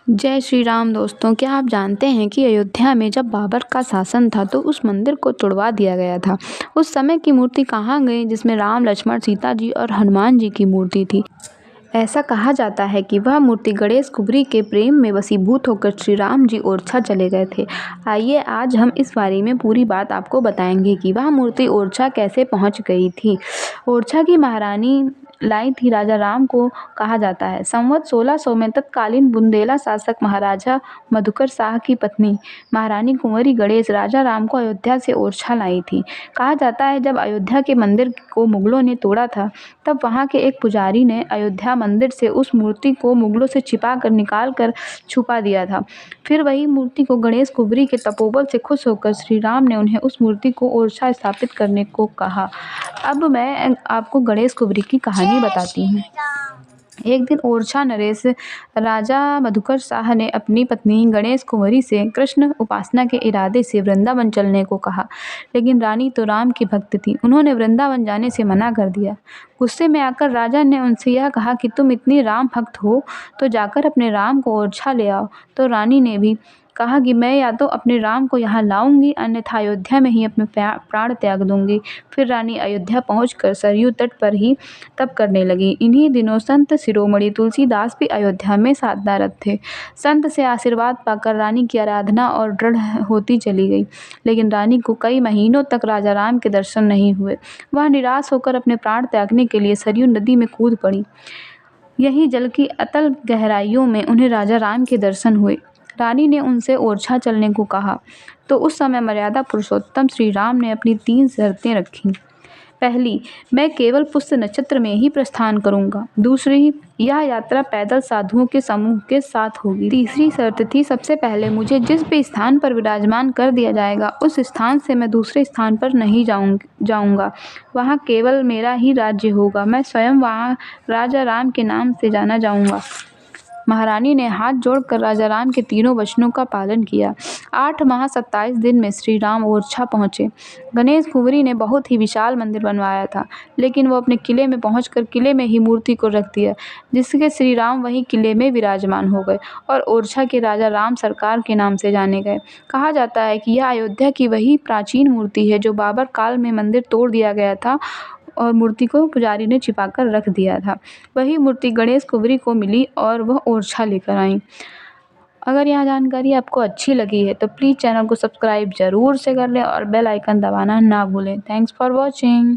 जय श्री राम दोस्तों, क्या आप जानते हैं कि अयोध्या में जब बाबर का शासन था तो उस मंदिर को तुड़वा दिया गया था। उस समय की मूर्ति कहाँ गई जिसमें राम, लक्ष्मण, सीता जी और हनुमान जी की मूर्ति थी। ऐसा कहा जाता है कि वह मूर्ति गणेश कुबरी के प्रेम में वशीभूत होकर श्री राम जी ओरछा चले गए थे। आइए आज हम इस बारे में पूरी बात आपको बताएंगे कि वह मूर्ति ओरछा कैसे पहुंच गई थी। ओरछा की महारानी लाई थी राजा राम को कहा जाता है। संवत 1600 में तत्कालीन बुंदेला शासक महाराजा मधुकर शाह की पत्नी महारानी कुंवरी गणेश राजा राम को अयोध्या से ओरछा लाई थी। कहा जाता है जब अयोध्या के मंदिर को मुगलों ने तोड़ा था तब वहां के एक पुजारी ने अयोध्या मंदिर से उस मूर्ति को मुगलों से छिपा कर निकाल कर छुपा दिया था। फिर वही मूर्ति को गणेश कुबरी के तपोबल से खुश होकर श्री राम ने उन्हें उस मूर्ति को ओरछा स्थापित करने को कहा। अब मैं आपको गणेश कुबरी की कहानी बताती हूँ। एक दिन ओरछा नरेश राजा मधुकर शाह ने अपनी पत्नी गणेश कुंवरी से कृष्ण उपासना के इरादे से वृंदावन चलने को कहा, लेकिन रानी तो राम की भक्त थी। उन्होंने वृंदावन जाने से मना कर दिया। गुस्से में आकर राजा ने उनसे यह कहा कि तुम इतनी राम भक्त हो तो जाकर अपने राम को ओरछा ले आओ। तो रानी ने भी कहा कि मैं या तो अपने राम को यहाँ लाऊंगी अन्यथा अयोध्या में ही अपने प्राण त्याग दूंगी। फिर रानी अयोध्या पहुंचकर सरयू तट पर ही तप करने लगी। इन्हीं दिनों संत शिरोमणि तुलसीदास भी अयोध्या में साधनारत थे। संत से आशीर्वाद पाकर रानी की आराधना और दृढ़ होती चली गई, लेकिन रानी को कई महीनों तक राजा राम के दर्शन नहीं हुए। वह निराश होकर अपने प्राण त्यागने के लिए सरयू नदी में कूद पड़ी। यहीं जल की अतल गहराइयों में उन्हें राजा राम के दर्शन हुए। रानी ने उनसे ओरछा चलने को कहा तो उस समय मर्यादा पुरुषोत्तम श्री राम ने अपनी 3 शर्तें रखीं। पहली, मैं केवल पुष्य नक्षत्र में ही प्रस्थान करूंगा। दूसरी, यह यात्रा पैदल साधुओं के समूह के साथ होगी। तीसरी शर्त थी, सबसे पहले मुझे जिस भी स्थान पर विराजमान कर दिया जाएगा उस स्थान से मैं दूसरे स्थान पर नहीं जाऊंगा। वहाँ केवल मेरा ही राज्य होगा। मैं स्वयं वहाँ राजा राम के नाम से जाना जाऊंगा। महारानी ने हाथ जोड़कर राजा राम के तीनों वचनों का पालन किया। 8 माह 27 दिन में श्री राम ओरछा पहुंचे। गणेश कुंवरी ने बहुत ही विशाल मंदिर बनवाया था, लेकिन वो अपने किले में पहुंचकर किले में ही मूर्ति को रख दिया, जिससे श्री राम वही किले में विराजमान हो गए और ओरछा के राजा राम सरकार के नाम से जाने गए। कहा जाता है कि यह अयोध्या की वही प्राचीन मूर्ति है जो बाबर काल में मंदिर तोड़ दिया गया था और मूर्ति को पुजारी ने छिपाकर रख दिया था। वही मूर्ति गणेश कुंवरी को मिली और वह ओरछा लेकर आई। अगर यह जानकारी आपको अच्छी लगी है तो प्लीज़ चैनल को सब्सक्राइब ज़रूर से कर लें और बेल आइकन दबाना ना भूलें। Thanks for watching.